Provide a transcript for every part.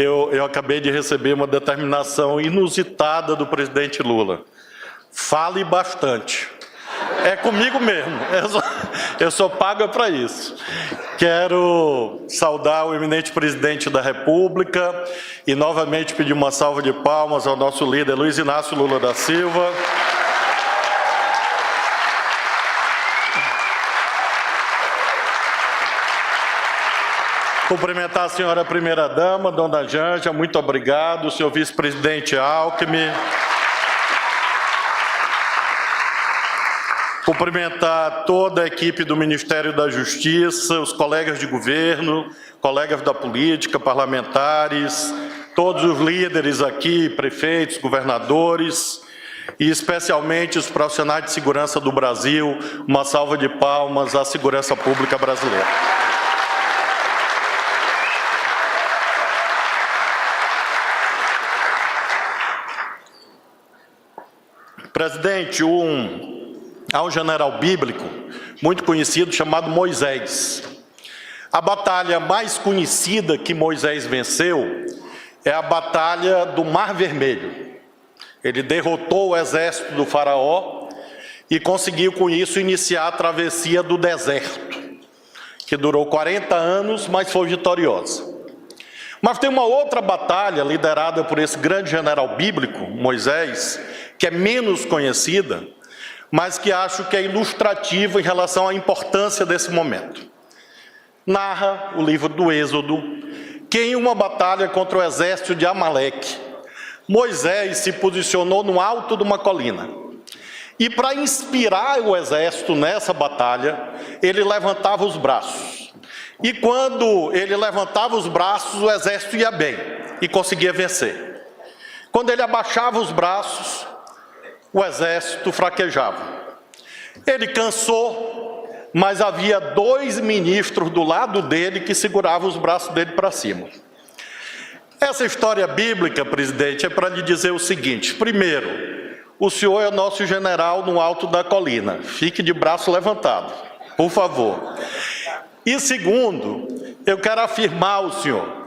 eu acabei de receber uma determinação inusitada do presidente Lula. Fale bastante. É comigo mesmo, eu sou pago para isso. Quero saudar o eminente presidente da República e novamente pedir uma salva de palmas ao nosso líder Luiz Inácio Lula da Silva. Cumprimentar a senhora primeira-dama, dona Janja, muito obrigado, o senhor vice-presidente Alckmin. Cumprimentar toda a equipe do Ministério da Justiça, os colegas de governo, colegas da política, parlamentares, todos os líderes aqui, prefeitos, governadores e especialmente os profissionais de segurança do Brasil. Uma salva de palmas à segurança pública brasileira. Presidente, há um general bíblico muito conhecido chamado Moisés. A batalha mais conhecida que Moisés venceu é a batalha do Mar Vermelho. Ele derrotou o exército do faraó e conseguiu com isso iniciar a travessia do deserto, que durou 40 anos, mas foi vitoriosa. Mas tem uma outra batalha liderada por esse grande general bíblico, Moisés, que é menos conhecida, mas que acho que é ilustrativa em relação à importância desse momento. Narra o livro do Êxodo que em uma batalha contra o exército de Amaleque, Moisés se posicionou no alto de uma colina. E para inspirar o exército nessa batalha, ele levantava os braços. E quando ele levantava os braços, o exército ia bem e conseguia vencer. Quando ele abaixava os braços, o exército fraquejava. Ele cansou, mas havia 2 ministros do lado dele que seguravam os braços dele para cima. Essa história bíblica, presidente, é para lhe dizer o seguinte: primeiro, o senhor é o nosso general no alto da colina. Fique de braço levantado, por favor. E segundo, eu quero afirmar ao senhor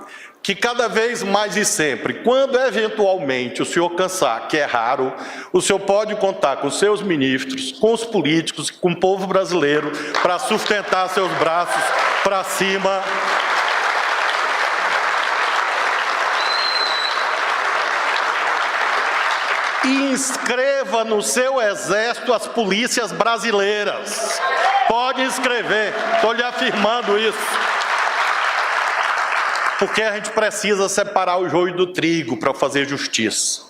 que cada vez mais e sempre, quando eventualmente o senhor cansar, que é raro, o senhor pode contar com seus ministros, com os políticos, com o povo brasileiro, para sustentar seus braços para cima. E inscreva no seu exército as polícias brasileiras. Pode inscrever, estou lhe afirmando isso. Porque a gente precisa separar o joio do trigo para fazer justiça.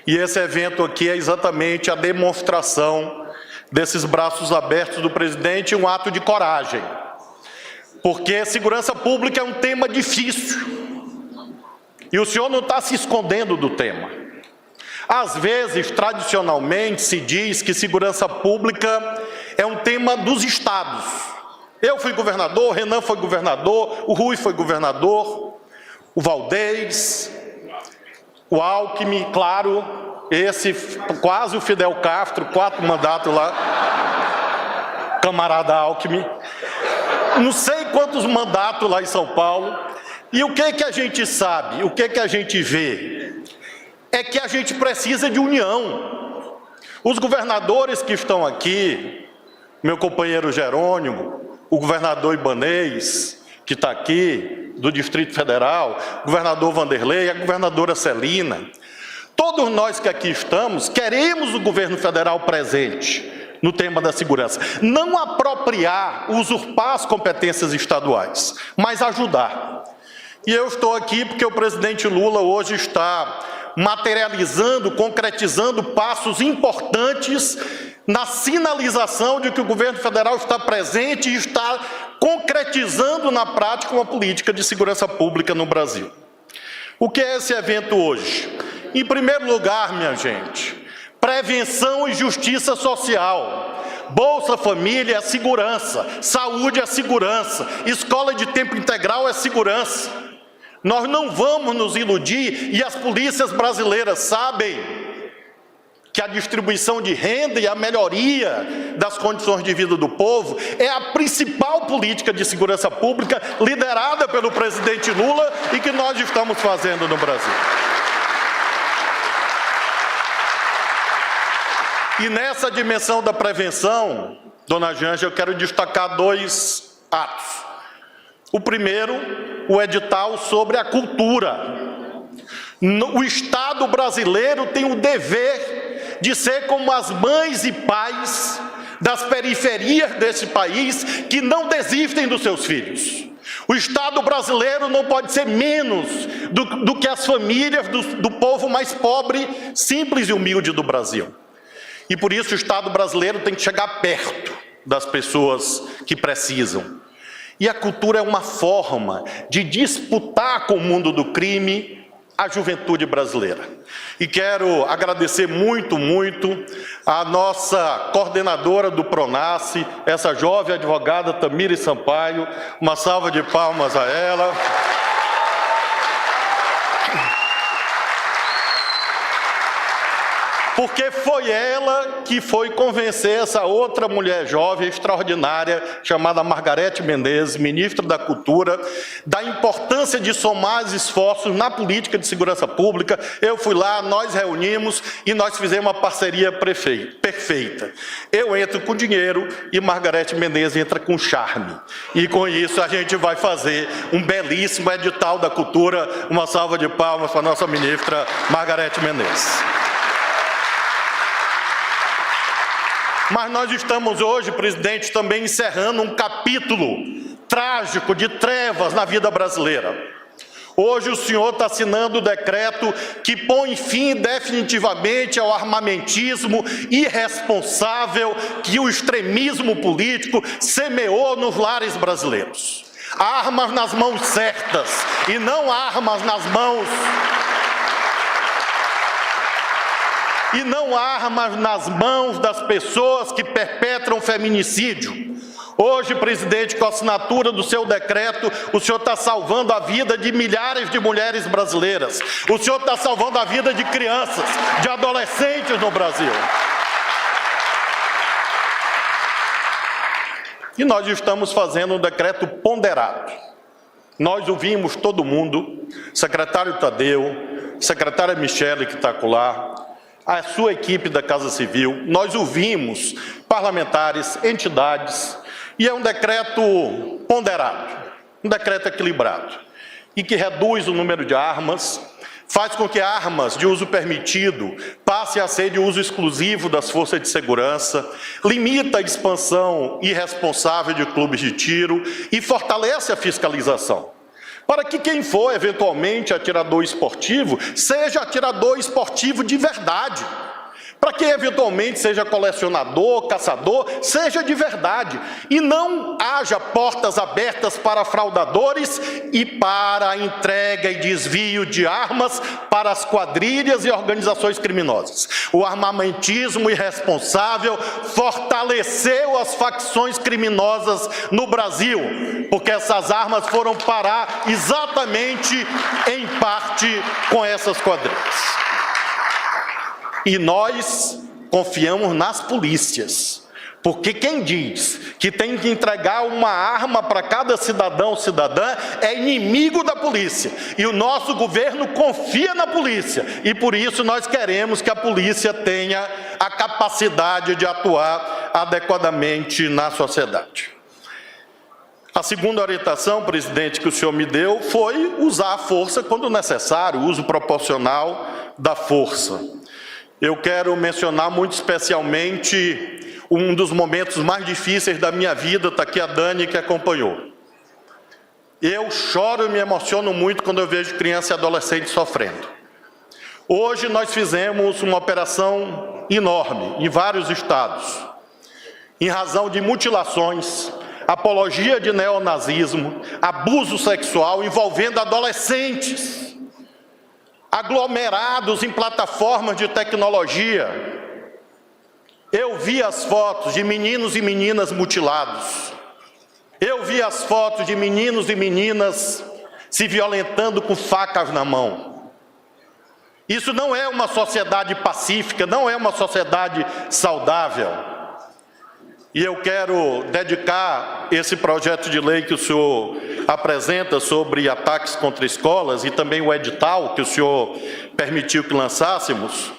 E esse evento aqui é exatamente a demonstração desses braços abertos do presidente, um ato de coragem. Porque segurança pública é um tema difícil. E o senhor não está se escondendo do tema. Às vezes, tradicionalmente, se diz que segurança pública é um tema dos estados. Eu fui governador, o Renan foi governador, o Rui foi governador, o Valdez, o Alckmin, claro, esse quase o Fidel Castro, 4 mandatos lá, camarada Alckmin, não sei quantos mandatos lá em São Paulo. E o que a gente sabe, o que a gente vê, é que a gente precisa de união. Os governadores que estão aqui, meu companheiro Jerônimo, o governador Ibanez, que está aqui, do Distrito Federal, o governador Vanderlei, a governadora Celina, todos nós que aqui estamos, queremos o governo federal presente no tema da segurança. Não apropriar, usurpar as competências estaduais, mas ajudar. E eu estou aqui porque o presidente Lula hoje está materializando, concretizando passos importantes na sinalização de que o governo federal está presente e está concretizando na prática uma política de segurança pública no Brasil. O que é esse evento hoje? Em primeiro lugar, minha gente, prevenção e justiça social. Bolsa Família é segurança, saúde é segurança, escola de tempo integral é segurança. Nós não vamos nos iludir, e as polícias brasileiras sabem que que a distribuição de renda e a melhoria das condições de vida do povo é a principal política de segurança pública liderada pelo presidente Lula e que nós estamos fazendo no Brasil. E nessa dimensão da prevenção, dona Janja, eu quero destacar 2 atos. O primeiro, o edital sobre a cultura. O Estado brasileiro tem o dever de ser como as mães e pais das periferias desse país que não desistem dos seus filhos. O Estado brasileiro não pode ser menos do que as famílias do povo mais pobre, simples e humilde do Brasil. E por isso o Estado brasileiro tem que chegar perto das pessoas que precisam. E a cultura é uma forma de disputar com o mundo do crime a juventude brasileira. E quero agradecer muito, muito a nossa coordenadora do Pronasce, essa jovem advogada Tamires Sampaio. Uma salva de palmas a ela. Porque foi ela que foi convencer essa outra mulher jovem extraordinária, chamada Margarete Menezes, ministra da Cultura, da importância de somar os esforços na política de segurança pública. Eu fui lá, nós reunimos e nós fizemos uma parceria perfeita. Eu entro com dinheiro e Margarete Menezes entra com charme. E com isso a gente vai fazer um belíssimo edital da cultura. Uma salva de palmas para a nossa ministra Margarete Menezes. Mas nós estamos hoje, presidente, também encerrando um capítulo trágico de trevas na vida brasileira. Hoje o senhor está assinando o decreto que põe fim definitivamente ao armamentismo irresponsável que o extremismo político semeou nos lares brasileiros. Armas nas mãos certas e não armas nas mãos... E não armas nas mãos das pessoas que perpetram feminicídio. Hoje, presidente, com a assinatura do seu decreto, o senhor está salvando a vida de milhares de mulheres brasileiras. O senhor está salvando a vida de crianças, de adolescentes no Brasil. E nós estamos fazendo um decreto ponderado. Nós ouvimos todo mundo, secretário Tadeu, secretária Michele, que está lá, a sua equipe da Casa Civil, nós ouvimos parlamentares, entidades, e é um decreto ponderado, um decreto equilibrado, e que reduz o número de armas, faz com que armas de uso permitido passem a ser de uso exclusivo das forças de segurança, limita a expansão irresponsável de clubes de tiro e fortalece a fiscalização, para que quem for, eventualmente, atirador esportivo, seja atirador esportivo de verdade. Para quem, eventualmente, seja colecionador, caçador, seja de verdade. E não haja portas abertas para fraudadores e para a entrega e desvio de armas para as quadrilhas e organizações criminosas. O armamentismo irresponsável fortaleceu as facções criminosas no Brasil, porque essas armas foram parar exatamente, em parte, com essas quadrilhas. E nós confiamos nas polícias, porque quem diz que tem que entregar uma arma para cada cidadão ou cidadã é inimigo da polícia. E o nosso governo confia na polícia, e por isso nós queremos que a polícia tenha a capacidade de atuar adequadamente na sociedade. A segunda orientação, presidente, que o senhor me deu foi usar a força quando necessário, o uso proporcional da força. Eu quero mencionar muito especialmente um dos momentos mais difíceis da minha vida, está aqui a Dani que acompanhou. Eu choro e me emociono muito quando eu vejo criança e adolescente sofrendo. Hoje nós fizemos uma operação enorme em vários estados, em razão de mutilações, apologia de neonazismo, abuso sexual envolvendo adolescentes, aglomerados em plataformas de tecnologia. Eu vi as fotos de meninos e meninas mutilados. Eu vi as fotos de meninos e meninas se violentando com facas na mão. Isso não é uma sociedade pacífica, não é uma sociedade saudável. E eu quero dedicar esse projeto de lei que o senhor apresenta sobre ataques contra escolas e também o edital que o senhor permitiu que lançássemos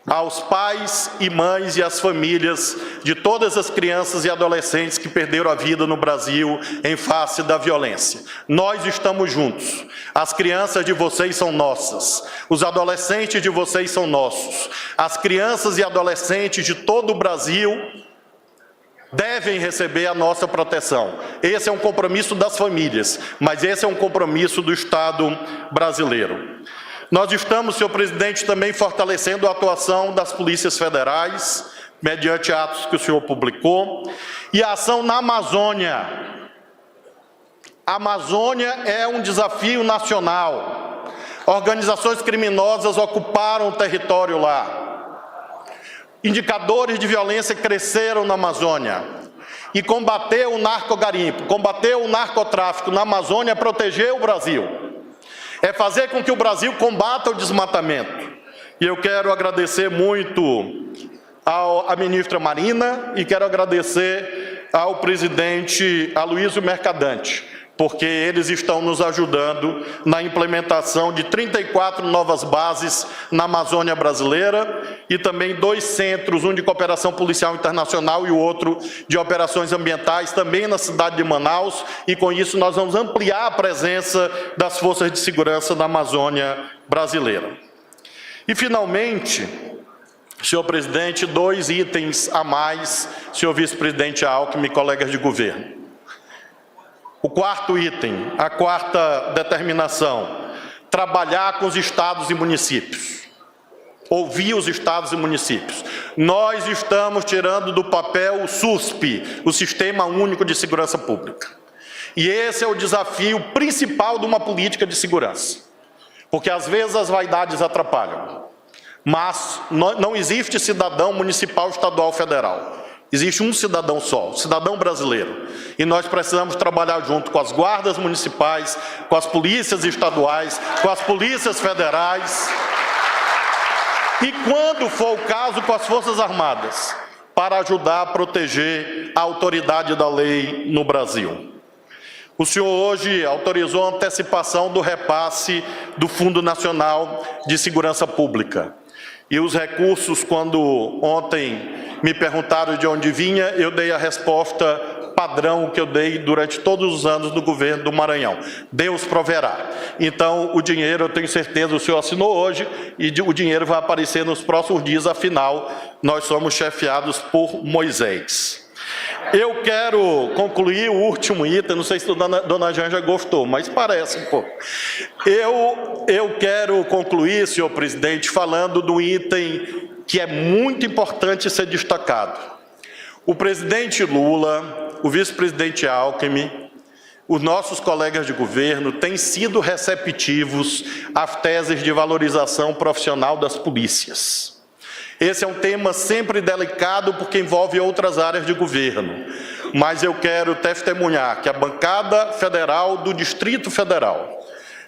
aos pais e mães e às famílias de todas as crianças e adolescentes que perderam a vida no Brasil em face da violência. Nós estamos juntos. As crianças de vocês são nossas. Os adolescentes de vocês são nossos. As crianças e adolescentes de todo o Brasil devem receber a nossa proteção. Esse é um compromisso das famílias, mas esse é um compromisso do Estado brasileiro. Nós estamos, senhor presidente, também fortalecendo a atuação das polícias federais, mediante atos que o senhor publicou, e a ação na Amazônia. A Amazônia é um desafio nacional. Organizações criminosas ocuparam o território lá. Indicadores de violência cresceram na Amazônia. E combater o narcogarimpo, combater o narcotráfico na Amazônia é proteger o Brasil. É fazer com que o Brasil combata o desmatamento. E eu quero agradecer muito à ministra Marina e quero agradecer ao presidente Aloysio Mercadante, porque eles estão nos ajudando na implementação de 34 novas bases na Amazônia brasileira e também 2 centros, um de cooperação policial internacional e o outro de operações ambientais, também na cidade de Manaus, e com isso nós vamos ampliar a presença das forças de segurança na Amazônia brasileira. E, finalmente, senhor presidente, 2 itens a mais, senhor vice-presidente Alckmin e colegas de governo. O 4º item, a 4ª determinação, trabalhar com os estados e municípios. Ouvir os estados e municípios. Nós estamos tirando do papel o SUSP, o Sistema Único de Segurança Pública. E esse é o desafio principal de uma política de segurança. Porque às vezes as vaidades atrapalham. Mas não existe cidadão municipal, estadual, federal. Existe um cidadão só, o cidadão brasileiro. E nós precisamos trabalhar junto com as guardas municipais, com as polícias estaduais, com as polícias federais. E, quando for o caso, com as Forças Armadas, para ajudar a proteger a autoridade da lei no Brasil. O senhor hoje autorizou a antecipação do repasse do Fundo Nacional de Segurança Pública. E os recursos, quando ontem me perguntaram de onde vinha, eu dei a resposta padrão que eu dei durante todos os anos do governo do Maranhão. Deus proverá. Então, o dinheiro, eu tenho certeza, o senhor assinou hoje, e o dinheiro vai aparecer nos próximos dias, afinal, nós somos chefiados por Moisés. Eu quero concluir o último item, não sei se a dona Janja gostou, mas parece um pouco. Eu quero concluir, senhor presidente, falando do item que é muito importante ser destacado. O presidente Lula, o vice-presidente Alckmin, os nossos colegas de governo têm sido receptivos às teses de valorização profissional das polícias. Esse é um tema sempre delicado porque envolve outras áreas de governo. Mas eu quero testemunhar que a bancada federal do Distrito Federal,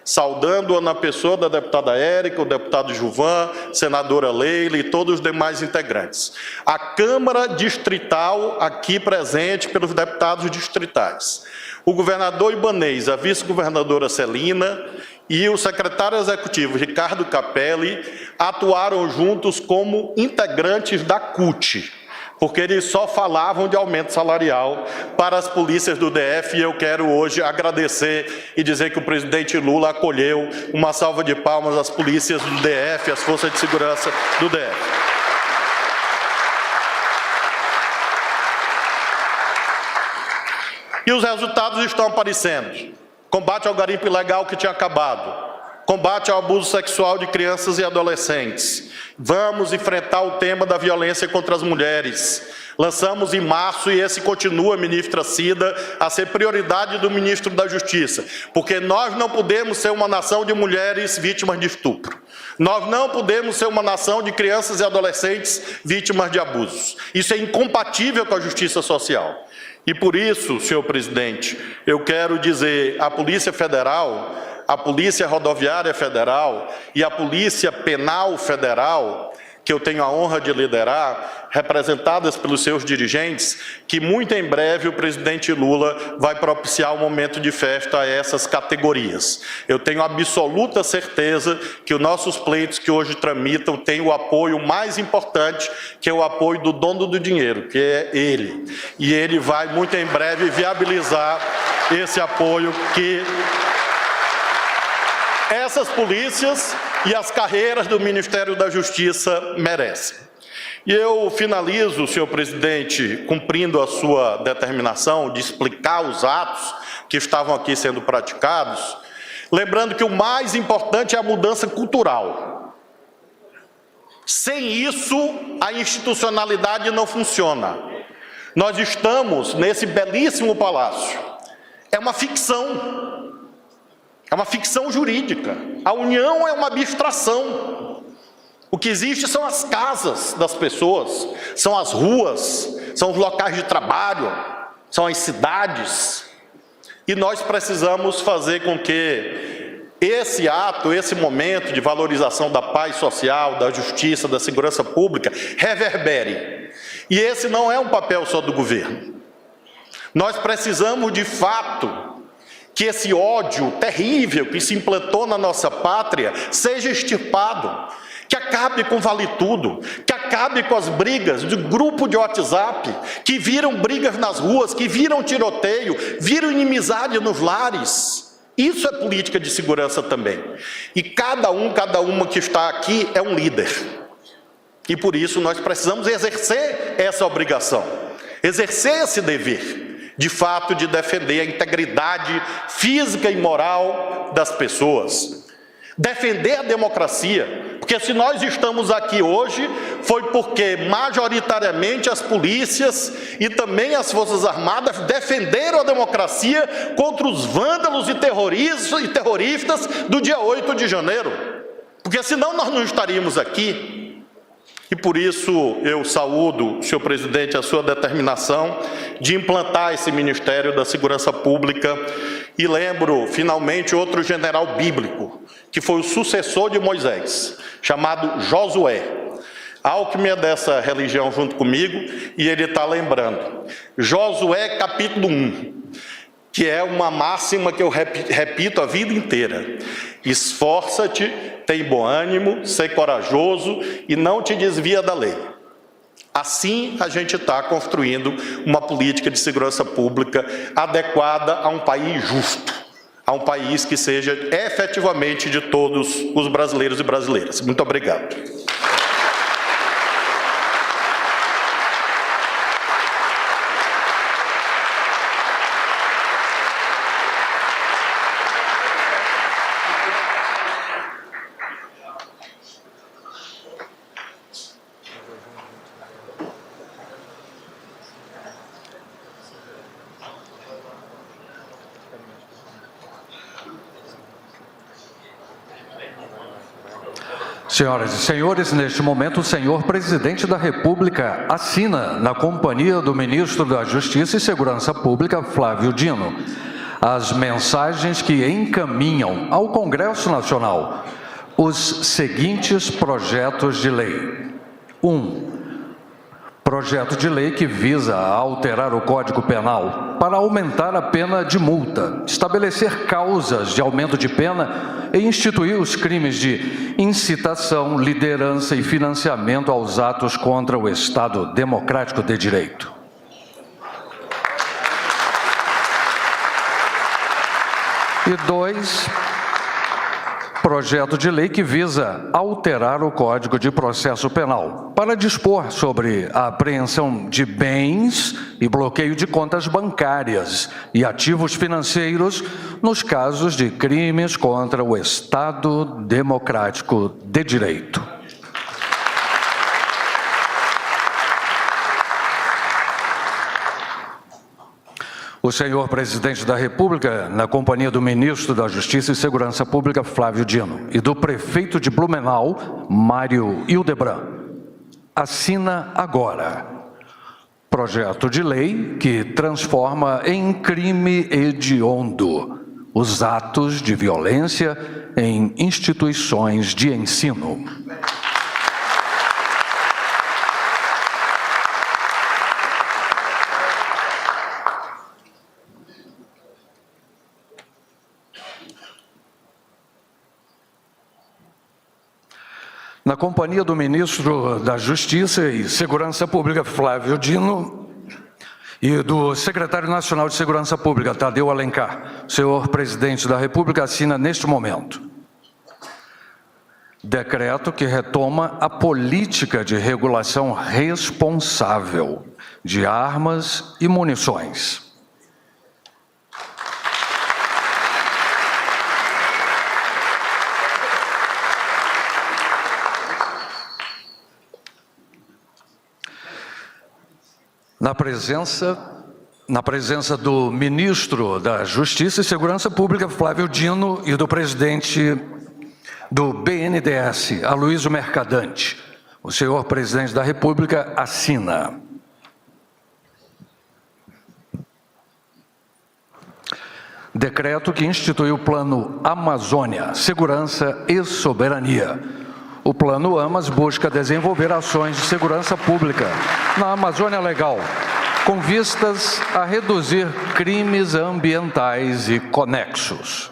saudando-a na pessoa da deputada Érica, o deputado Gilvan, senadora Leila e todos os demais integrantes. A Câmara Distrital aqui presente pelos deputados distritais. O governador Ibanez, a vice-governadora Celina e o secretário executivo Ricardo Capelli atuaram juntos como integrantes da CUT, porque eles só falavam de aumento salarial para as polícias do DF, e eu quero hoje agradecer e dizer que o presidente Lula acolheu uma salva de palmas às polícias do DF, às forças de segurança do DF. E os resultados estão aparecendo. Combate ao garimpo ilegal que tinha acabado. Combate ao abuso sexual de crianças e adolescentes. Vamos enfrentar o tema da violência contra as mulheres. Lançamos em março, e esse continua, ministra Cida, a ser prioridade do ministro da Justiça, porque nós não podemos ser uma nação de mulheres vítimas de estupro. Nós não podemos ser uma nação de crianças e adolescentes vítimas de abusos. Isso é incompatível com a justiça social. E por isso, senhor presidente, eu quero dizer à Polícia Federal, a Polícia Rodoviária Federal e a Polícia Penal Federal, que eu tenho a honra de liderar, representadas pelos seus dirigentes, que muito em breve o presidente Lula vai propiciar um momento de festa a essas categorias. Eu tenho absoluta certeza que os nossos pleitos que hoje tramitam têm o apoio mais importante, que é o apoio do dono do dinheiro, que é ele. E ele vai muito em breve viabilizar esse apoio que essas polícias e as carreiras do Ministério da Justiça merecem. E eu finalizo, senhor presidente, cumprindo a sua determinação de explicar os atos que estavam aqui sendo praticados, lembrando que o mais importante é a mudança cultural. Sem isso, a institucionalidade não funciona. Nós estamos nesse belíssimo palácio. É uma ficção. É uma ficção jurídica. A união é uma abstração. O que existe são as casas das pessoas, são as ruas, são os locais de trabalho, são as cidades. E nós precisamos fazer com que esse ato, esse momento de valorização da paz social, da justiça, da segurança pública, reverbere. E esse não é um papel só do governo. Nós precisamos, de fato, que esse ódio terrível que se implantou na nossa pátria seja extirpado, que acabe com Vale Tudo, que acabe com as brigas de grupo de WhatsApp, que viram brigas nas ruas, que viram tiroteio, viram inimizade nos lares. Isso é política de segurança também. E cada uma que está aqui é um líder. E por isso nós precisamos exercer essa obrigação, exercer esse dever, de fato, de defender a integridade física e moral das pessoas. Defender a democracia, porque se nós estamos aqui hoje, foi porque majoritariamente as polícias e também as Forças Armadas defenderam a democracia contra os vândalos e terroristas do dia 8 de janeiro. Porque senão nós não estaríamos aqui. E por isso eu saúdo, senhor presidente, a sua determinação de implantar esse Ministério da Segurança Pública e lembro, finalmente, outro general bíblico, que foi o sucessor de Moisés, chamado Josué. Alckmin é dessa religião junto comigo e ele está lembrando. Josué capítulo 1, que é uma máxima que eu repito a vida inteira. Esforça-te, tem bom ânimo, sei corajoso e não te desvia da lei. Assim a gente está construindo uma política de segurança pública adequada a um país justo, a um país que seja efetivamente de todos os brasileiros e brasileiras. Muito obrigado. Senhoras e senhores, neste momento o senhor presidente da República assina, na companhia do ministro da Justiça e Segurança Pública, Flávio Dino, as mensagens que encaminham ao Congresso Nacional os seguintes projetos de lei. 1. Projeto de lei que visa alterar o Código Penal para aumentar a pena de multa, estabelecer causas de aumento de pena e instituir os crimes de incitação, liderança e financiamento aos atos contra o Estado Democrático de Direito. E 2. Projeto de lei que visa alterar o Código de Processo Penal para dispor sobre a apreensão de bens e bloqueio de contas bancárias e ativos financeiros nos casos de crimes contra o Estado Democrático de Direito. O senhor presidente da República, na companhia do ministro da Justiça e Segurança Pública, Flávio Dino, e do prefeito de Blumenau, Mário Hildebrand, assina agora projeto de lei que transforma em crime hediondo os atos de violência em instituições de ensino. Na companhia do ministro da Justiça e Segurança Pública, Flávio Dino, e do secretário nacional de Segurança Pública, Tadeu Alencar, o senhor presidente da República assina neste momento decreto que retoma a política de regulação responsável de armas e munições. Na presença do ministro da Justiça e Segurança Pública, Flávio Dino, e do presidente do BNDES, Aloysio Mercadante, o senhor presidente da República assina. Decreto que institui o Plano Amazônia, Segurança e Soberania. O Plano AMAS busca desenvolver ações de segurança pública na Amazônia Legal, com vistas a reduzir crimes ambientais e conexos.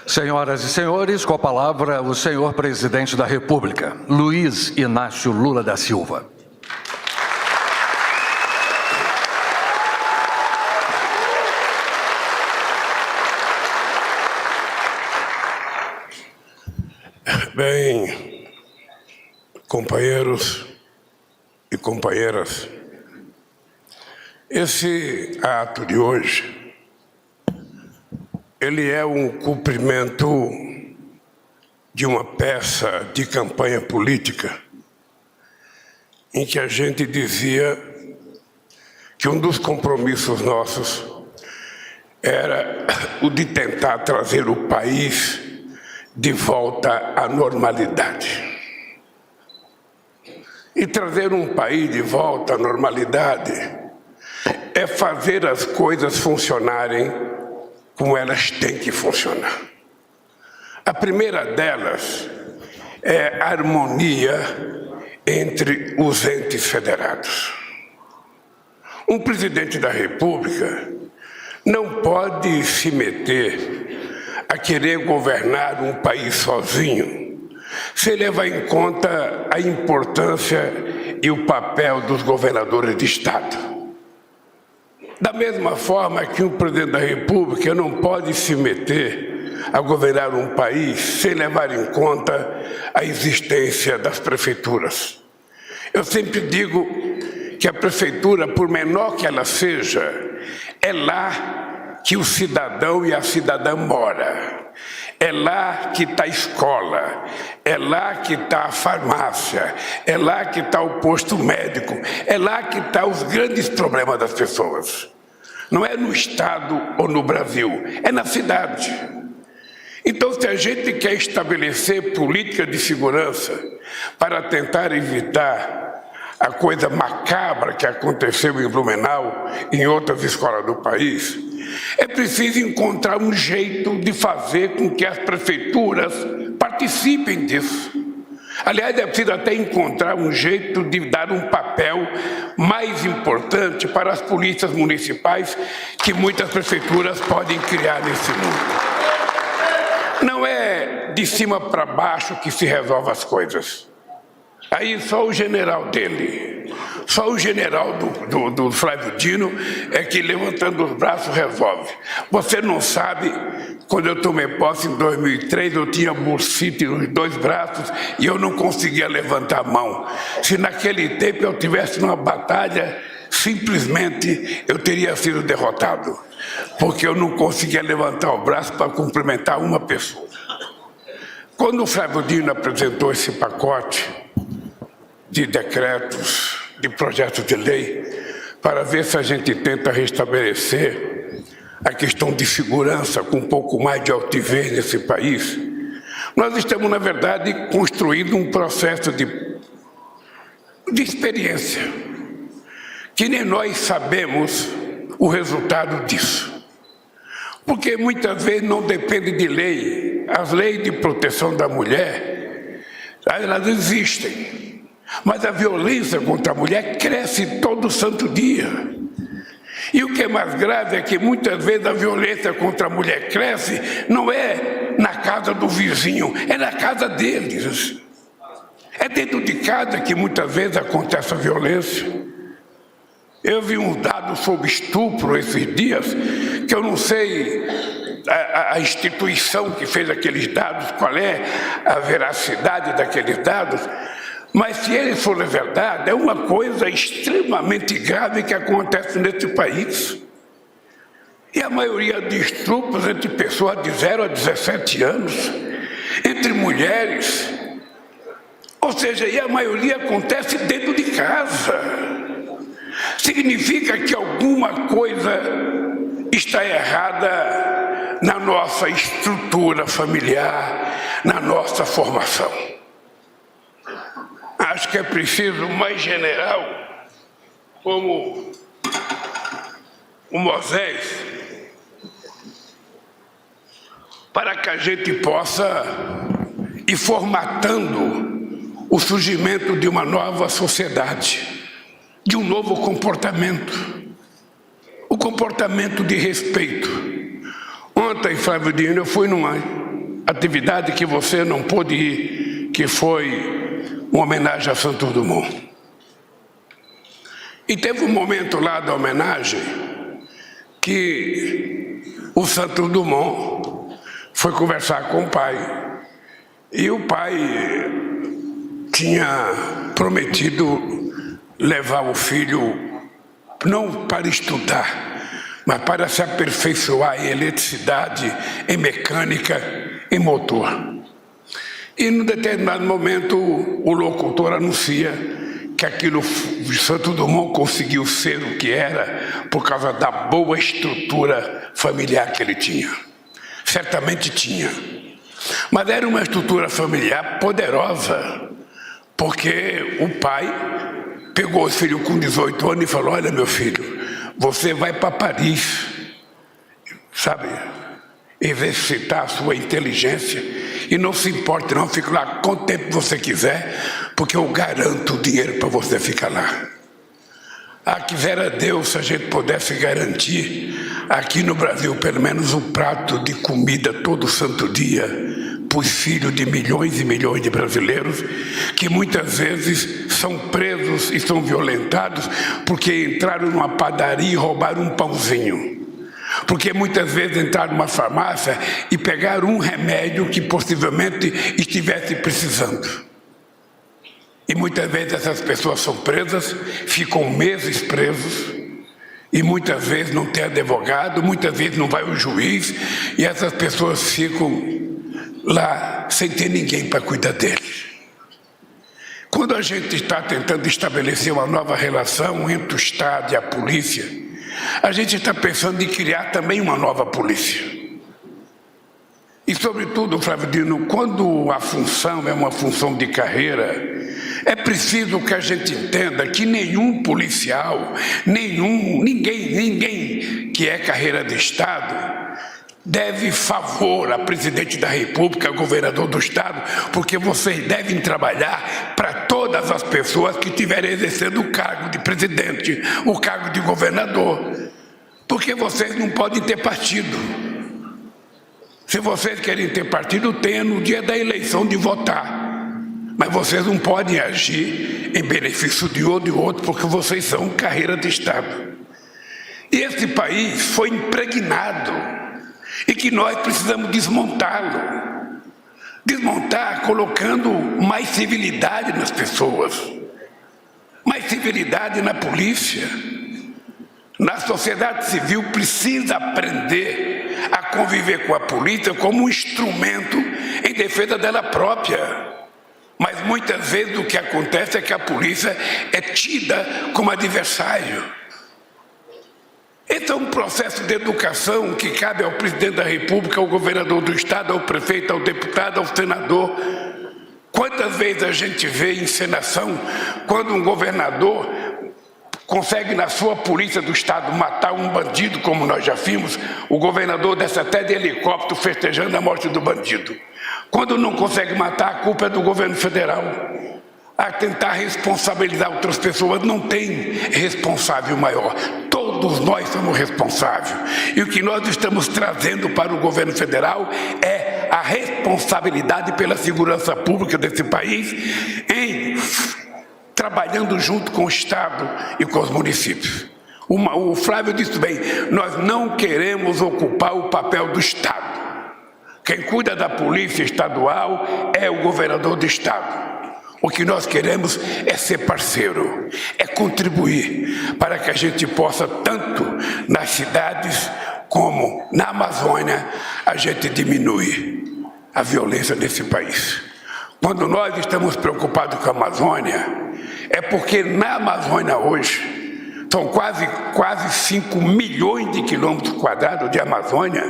Senhoras e senhores, com a palavra o senhor presidente da República, Luiz Inácio Lula da Silva. Bem, companheiros e companheiras, esse ato de hoje, ele é um cumprimento de uma peça de campanha política em que a gente dizia que um dos compromissos nossos era o de tentar trazer o país de volta à normalidade. E trazer um país de volta à normalidade é fazer as coisas funcionarem como elas têm que funcionar. A primeira delas é a harmonia entre os entes federados. Um presidente da República não pode se meter a querer governar um país sozinho, sem levar em conta a importância e o papel dos governadores de Estado. Da mesma forma que um presidente da República não pode se meter a governar um país sem levar em conta a existência das prefeituras. Eu sempre digo que a prefeitura, por menor que ela seja, é lá que o cidadão e a cidadã mora. É lá que está a escola, é lá que está a farmácia, é lá que está o posto médico, é lá que estão os grandes problemas das pessoas. Não é no Estado ou no Brasil, é na cidade. Então, se a gente quer estabelecer política de segurança para tentar evitar a coisa macabra que aconteceu em Blumenau e em outras escolas do país, é preciso encontrar um jeito de fazer com que as prefeituras participem disso. Aliás, é preciso até encontrar um jeito de dar um papel mais importante para as polícias municipais que muitas prefeituras podem criar nesse mundo. Não é de cima para baixo que se resolve as coisas. Aí só o general dele, só o general do Flávio Dino é que levantando os braços resolve. Você não sabe, quando eu tomei posse em 2003, eu tinha bursite nos 2 braços e eu não conseguia levantar a mão. Se naquele tempo eu tivesse uma batalha, simplesmente eu teria sido derrotado, porque eu não conseguia levantar o braço para cumprimentar uma pessoa. Quando o Flávio Dino apresentou esse pacote de decretos de projetos de lei para ver se a gente tenta restabelecer a questão de segurança com um pouco mais de altivez nesse país. Nós estamos, na verdade, construindo um processo de experiência, que nem nós sabemos o resultado disso. Porque muitas vezes não depende de lei. As leis de proteção da mulher, elas existem. Mas a violência contra a mulher cresce todo santo dia. E o que é mais grave é que muitas vezes a violência contra a mulher cresce, não é na casa do vizinho, é na casa deles. É dentro de casa que muitas vezes acontece a violência. Eu vi um dado sobre estupro esses dias, que eu não sei a instituição que fez aqueles dados, qual é a veracidade daqueles dados, mas se eles forem verdade, é uma coisa extremamente grave que acontece nesse país. E a maioria de estupros entre pessoas de 0 a 17 anos, entre mulheres, ou seja, e a maioria acontece dentro de casa. Significa que alguma coisa está errada na nossa estrutura familiar, na nossa formação. Acho que é preciso mais general, como o Moisés, para que a gente possa ir formatando o surgimento de uma nova sociedade, de um novo comportamento, o comportamento de respeito. Ontem, Flávio Dino, eu fui numa atividade que você não pôde ir, que foi uma homenagem a Santos Dumont. E teve um momento lá da homenagem que o Santos Dumont foi conversar com o pai. E o pai tinha prometido levar o filho não para estudar, mas para se aperfeiçoar em eletricidade, em mecânica, em motor. E num determinado momento o locutor anuncia que aquilo, Santos Dumont conseguiu ser o que era por causa da boa estrutura familiar que ele tinha. Certamente tinha. Mas era uma estrutura familiar poderosa, porque o pai pegou o filho com 18 anos e falou: olha, meu filho, você vai para Paris, sabe, exercitar a sua inteligência, e não se importe não, fique lá quanto tempo você quiser, porque eu garanto o dinheiro para você ficar lá. Ah, quisera Deus se a gente pudesse garantir aqui no Brasil pelo menos um prato de comida todo santo dia para os filhos de milhões e milhões de brasileiros que muitas vezes são presos e são violentados porque entraram numa padaria e roubaram um pãozinho. Porque muitas vezes entraram numa farmácia e pegaram um remédio que possivelmente estivesse precisando. E muitas vezes essas pessoas são presas, ficam meses presos, e muitas vezes não tem advogado, muitas vezes não vai o juiz, e essas pessoas ficam lá sem ter ninguém para cuidar deles. Quando a gente está tentando estabelecer uma nova relação entre o Estado e a polícia, a gente está pensando em criar também uma nova polícia. E, sobretudo, Flávio Dino, quando a função é uma função de carreira, é preciso que a gente entenda que nenhum policial, ninguém que é carreira de Estado deve favor a presidente da República, governador do Estado, porque vocês devem trabalhar para todas as pessoas que estiverem exercendo o cargo de presidente, o cargo de governador, porque vocês não podem ter partido. Se vocês querem ter partido, tenha no dia da eleição de votar. Mas vocês não podem agir em benefício de um ou de outro, porque vocês são carreira de Estado. E esse país foi impregnado, e que nós precisamos desmontá-lo. Desmontar colocando mais civilidade nas pessoas, mais civilidade na polícia. Na sociedade civil precisa aprender a conviver com a polícia como um instrumento em defesa dela própria. Mas muitas vezes o que acontece é que a polícia é tida como adversário. Esse é um processo de educação que cabe ao presidente da República, ao governador do estado, ao prefeito, ao deputado, ao senador. Quantas vezes a gente vê encenação quando um governador consegue na sua polícia do estado matar um bandido, como nós já vimos, o governador desce até de helicóptero festejando a morte do bandido. Quando não consegue matar, a culpa é do governo federal. A tentar responsabilizar outras pessoas, não tem responsável maior. Todos nós somos responsáveis. E o que nós estamos trazendo para o governo federal é a responsabilidade pela segurança pública desse país, trabalhando junto com o Estado e com os municípios. O Flávio disse bem, nós não queremos ocupar o papel do Estado. Quem cuida da polícia estadual é o governador do Estado. O que nós queremos é ser parceiro, é contribuir para que a gente possa, tanto nas cidades como na Amazônia, a gente diminui a violência desse país. Quando nós estamos preocupados com a Amazônia, é porque na Amazônia hoje, são quase 5 milhões de quilômetros quadrados de Amazônia,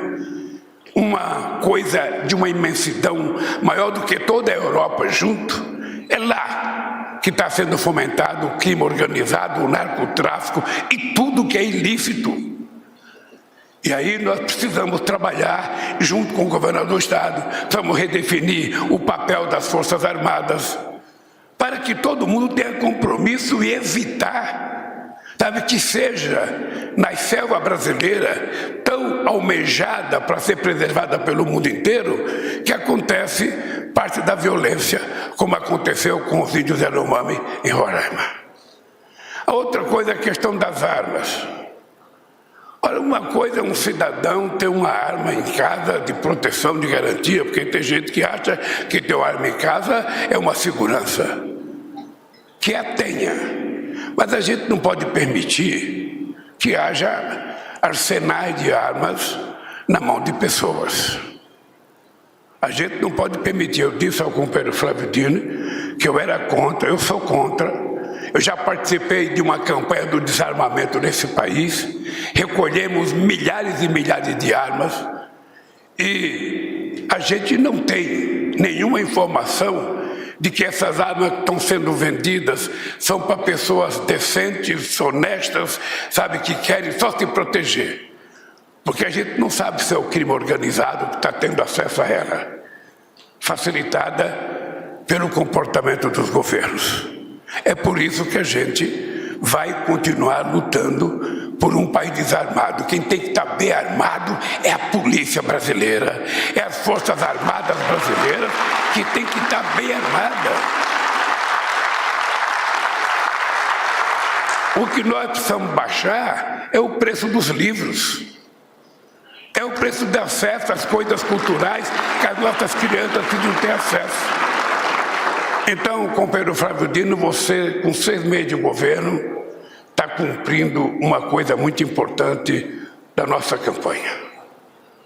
uma coisa de uma imensidão maior do que toda a Europa junto. É lá que está sendo fomentado o crime organizado, o narcotráfico e tudo que é ilícito. E aí nós precisamos trabalhar junto com o governador do estado, vamos redefinir o papel das Forças Armadas, para que todo mundo tenha compromisso e evitar, que seja na selva brasileira, tão almejada para ser preservada pelo mundo inteiro, que acontece parte da violência, como aconteceu com os índios Yanomami em Roraima. A outra coisa é a questão das armas. Ora, uma coisa é um cidadão ter uma arma em casa de proteção, de garantia, porque tem gente que acha que ter uma arma em casa é uma segurança. Que a tenha. Mas a gente não pode permitir que haja arsenais de armas na mão de pessoas. A gente não pode permitir. Eu disse ao companheiro Flávio Dino que eu era contra, eu sou contra. Eu já participei de uma campanha do desarmamento nesse país, recolhemos milhares e milhares de armas e a gente não tem nenhuma informação de que essas armas que estão sendo vendidas são para pessoas decentes, honestas, que querem só se proteger. Porque a gente não sabe se é o crime organizado que está tendo acesso a ela, facilitada pelo comportamento dos governos. É por isso que a gente vai continuar lutando por um país desarmado. Quem tem que estar bem armado é a polícia brasileira, é as Forças Armadas brasileiras que tem que estar bem armada. O que nós precisamos baixar é o preço dos livros. É o preço de acesso às coisas culturais que as nossas crianças precisam ter acesso. Então, companheiro Flávio Dino, você, com 6 meses de governo, está cumprindo uma coisa muito importante da nossa campanha.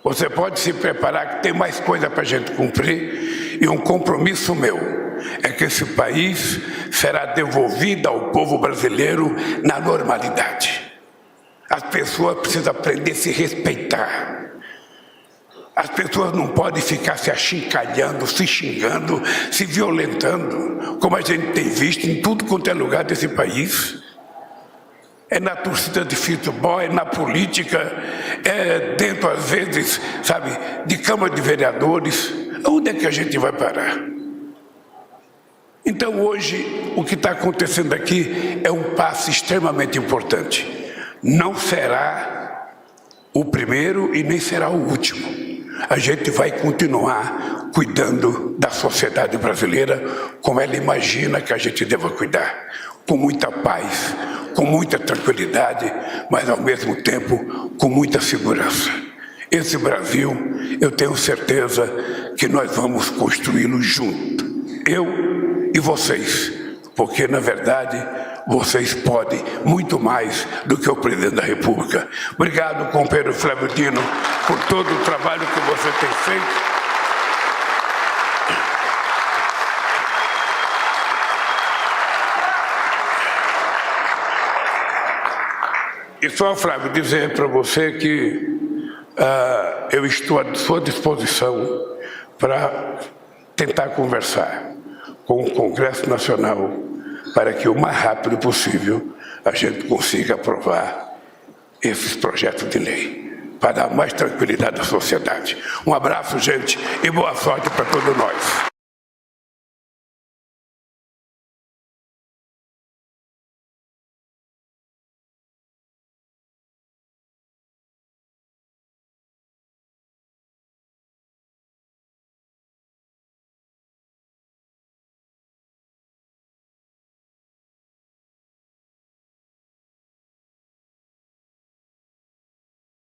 Você pode se preparar que tem mais coisa para a gente cumprir e um compromisso meu é que esse país será devolvido ao povo brasileiro na normalidade. As pessoas precisam aprender a se respeitar. As pessoas não podem ficar se achincalhando, se xingando, se violentando, como a gente tem visto em tudo quanto é lugar desse país. É na torcida de futebol, é na política, é dentro, às vezes, de Câmara de Vereadores. Onde é que a gente vai parar? Então, hoje, o que está acontecendo aqui é um passo extremamente importante. Não será o primeiro e nem será o último. A gente vai continuar cuidando da sociedade brasileira como ela imagina que a gente deva cuidar, com muita paz, com muita tranquilidade, mas ao mesmo tempo com muita segurança. Esse Brasil, eu tenho certeza que nós vamos construí-lo junto, eu e vocês, porque na verdade vocês podem muito mais do que o presidente da República. Obrigado, companheiro Flávio Dino, por todo o trabalho que você tem feito. E só, Flávio, dizer para você que eu estou à sua disposição para tentar conversar com o Congresso Nacional para que o mais rápido possível a gente consiga aprovar esses projetos de lei, para dar mais tranquilidade à sociedade. Um abraço, gente, e boa sorte para todos nós.